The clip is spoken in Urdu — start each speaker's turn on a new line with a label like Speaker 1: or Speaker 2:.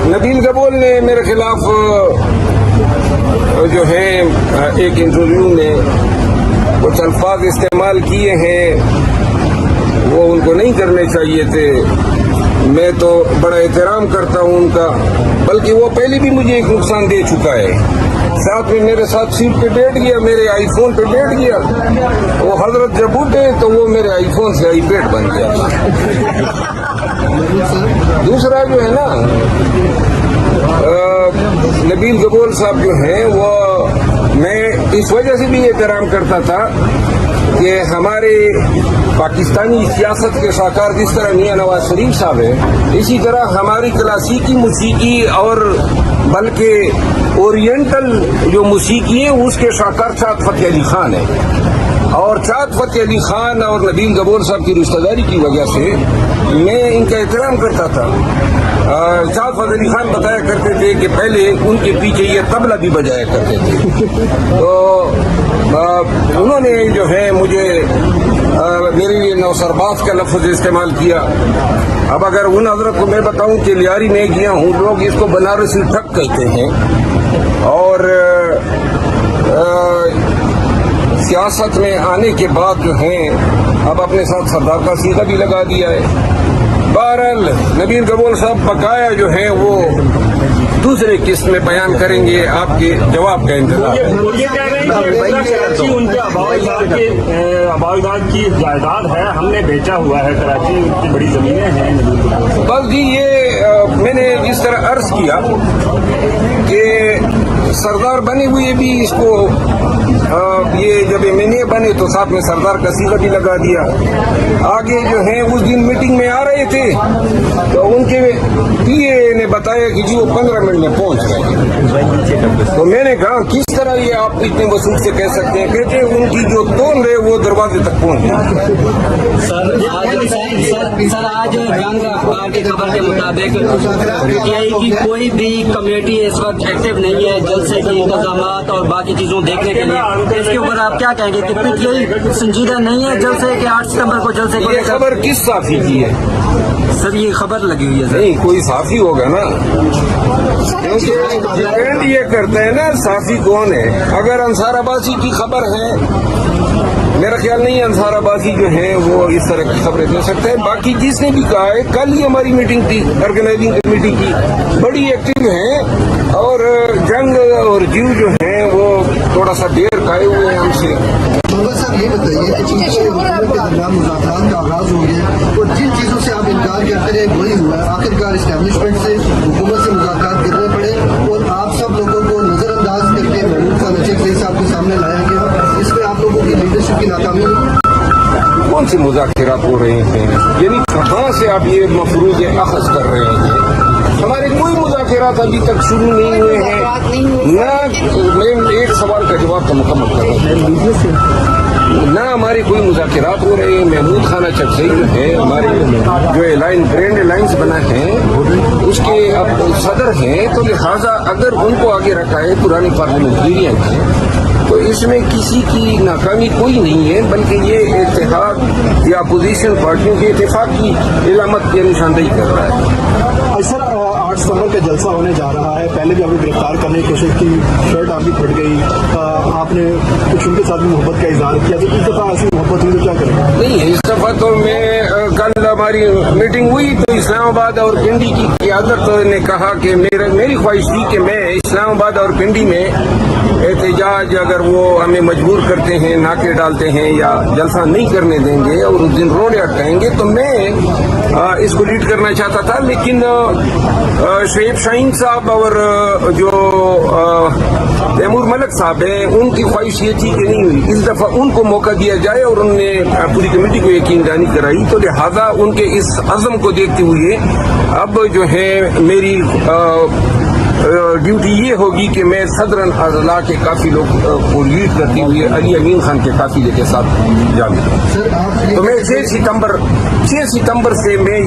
Speaker 1: نبیل گبول نے میرے خلاف جو ہے ایک انٹرویو میں کچھ الفاظ استعمال کیے ہیں، وہ ان کو نہیں کرنے چاہیے تھے. میں تو بڑا احترام کرتا ہوں ان کا، بلکہ وہ پہلے بھی مجھے ایک نقصان دے چکا ہے. ساتھ میں میرے ساتھ سیٹ پہ بیٹھ گیا، میرے آئی فون پہ بیٹھ گیا. وہ حضرت جب اٹھے تو وہ میرے آئی فون سے آئی پیڈ بن گیا. دوسرا جو ہے نا، نبیل گبول صاحب جو ہیں، وہ میں اس وجہ سے بھی احترام کرتا تھا کہ ہمارے پاکستانی سیاست کے ساکار جس طرح میاں نواز شریف صاحب ہے، اسی طرح ہماری کلاسیکی موسیقی اور بلکہ اورینٹل جو موسیقی ہے اس کے ساکار چاند فتح علی خان ہے. اور چاند فتح علی خان اور نبیل گبول صاحب کی رشتہ داری کی وجہ سے میں ان کا احترام کرتا تھا. چاند فتح علی خان بتایا کرتے تھے کہ پہلے ان کے پیچھے یہ طبلہ بھی بجایا کرتے تھے. تو انہوں نے جو ہے مجھے میرے لیے نوسرباز کا لفظ استعمال کیا. اب اگر ان حضرت کو میں بتاؤں کہ لیاری میں گیا ہوں، لوگ اس کو بنارسی ٹھگ کہتے ہیں. اور سیاست میں آنے کے بعد جو ہیں اب اپنے ساتھ سردار کا سیغہ بھی لگا دیا ہے. بہرحال نبیل گبول صاحب بقایا جو ہیں وہ دوسرے قسط میں بیان کریں گے. آپ کے جواب کا انتظار ہے.
Speaker 2: ان کے آبائیداد کی جائیداد ہے، ہم نے بیچا ہوا ہے. کراچی کی بڑی زمینیں ہیں.
Speaker 1: بس جی، یہ میں نے جس طرح عرض کیا کہ سردار بنے ہوئے بھی اس کو یہ جب ایم این اے بنے تو ساتھ میں سردار کا سیغہ بھی لگا دیا. آگے جو ہیں اس دن میٹنگ میں آ رہے تھے تو ان کے پی اے نے بتایا کہ جی وہ 15 منٹ میں پہنچ رہے ہیں. تو میں نے کہا کس طرح یہ آپ اتنے وصول سے کہہ سکتے ہیں؟ کہتے ہیں ان کی جو ٹون ہے وہ دروازے تک پہنچ گئی.
Speaker 3: سر آج جنگ اخبار کی خبر کے مطابق پی آئی کی کوئی بھی کمیٹی اس وقت ایکٹیو نہیں ہے جلسے کے انتظامات اور باقی چیزوں دیکھنے کے لیے. اس کے اوپر آپ کیا کہیں گے کہ پی ٹی آئی سنجیدہ نہیں ہے جلسے کہ 8 ستمبر کو جلسے کو؟
Speaker 1: یہ خبر کس صحافی کی ہے؟
Speaker 3: سر یہ خبر لگی ہوئی ہے.
Speaker 1: نہیں، کوئی صحافی ہوگا نا، کیونکہ ڈیپینڈ یہ کرتا ہے نا صحافی کون ہے. اگر انصار عباسی کی خبر ہے، میرا خیال نہیں انصار عباسی جو ہیں وہ اس طرح کی خبریں دے سکتے ہیں. باقی جس نے بھی کہا ہے، کل ہی ہماری میٹنگ تھی آرگنائزنگ کمیٹی کی، بڑی ایکٹیو ہیں. اور جنگ اور جیو جو ہیں وہ تھوڑا سا دیر کھائے ہوئے ہیں ہم سے.
Speaker 4: صاحب یہ بتائیے کہ حکومت کے درمیان مذاکرات کا آغاز ہو گیا اور جن چیزوں سے آپ انکار کرتے رہے وہی ہوا ہے. آخرکار اسٹیبلشمنٹ سے حکومت سے مذاکرات کرنے پڑے اور آپ سب لوگوں کو نظر انداز کر کے محمود خان اچھے صاحب کے سامنے لایا گیا. اس میں آپ لوگوں کی لیڈرشپ کی ناکامی
Speaker 1: کون سے مذاکرات ہو رہے ہیں؟ یعنی کہاں سے آپ یہ مفروض اخذ کر رہے ہیں؟ ہمارے کوئی مذاکرات ابھی تک شروع نہیں ہوئے ہیں. نہ میں ایک سوال کا جواب تو مکمل کر رہا ہوں. نہ ہمارے کوئی مذاکرات ہو رہے ہیں. محمود خان چکسئی جو ہے ہمارے جو گرینڈ الائنس بنا ہے اس کے اب صدر ہیں، تو لہٰذا اگر ان کو آگے رکھا ہے پرانی پارلیمنٹرین ہے تو اس میں کسی کی ناکامی کوئی نہیں ہے، بلکہ یہ اتحاد یا اپوزیشن پارٹیوں کے اتفاق کی علامت کی نشاندہی کر رہا ہے.
Speaker 5: سر 8 ستمبر کا جلسہ ہونے جا رہا ہے. پہلے بھی آپ نے گرفتار کرنے کی کوشش کی، شرٹ آپ کی پھٹ گئی، آپ نے کچھ ان کے ساتھ بھی محبت کا اظہار کیا. تو اس دفعہ ایسی محبت ہوئی تو کیا کریں؟
Speaker 1: نہیں، اس دفعہ تو میں کل ہماری میٹنگ ہوئی تو اسلام آباد اور پنڈی کی قیادت نے کہا کہ میری خواہش تھی کہ میں اسلام آباد اور پنڈی میں احتجاج اگر وہ ہمیں مجبور کرتے ہیں، ناکے ڈالتے ہیں یا جلسہ نہیں کرنے دیں گے اور اس دن روڈ ایٹ کہیں گے تو میں اس کو لیڈ کرنا چاہتا تھا. لیکن شعیب شاہین صاحب اور جو تیمور ملک صاحب ہیں ان کی خواہش یہ تھی کہ نہیں ہوئی، اس دفعہ ان کو موقع دیا جائے اور انہوں نے پوری کمیٹی کو یقین دہانی کرائی. تو لہٰذا ان کے اس عزم کو دیکھتے ہوئے اب جو ہے میری ڈیوٹی یہ ہوگی کہ میں صدرن اضلاع کے کافی لوگ کو لیڈ کرتے ہوئے علی امین خان کے قافلے کے ساتھ جاؤں. تو میں 6 ستمبر سے میں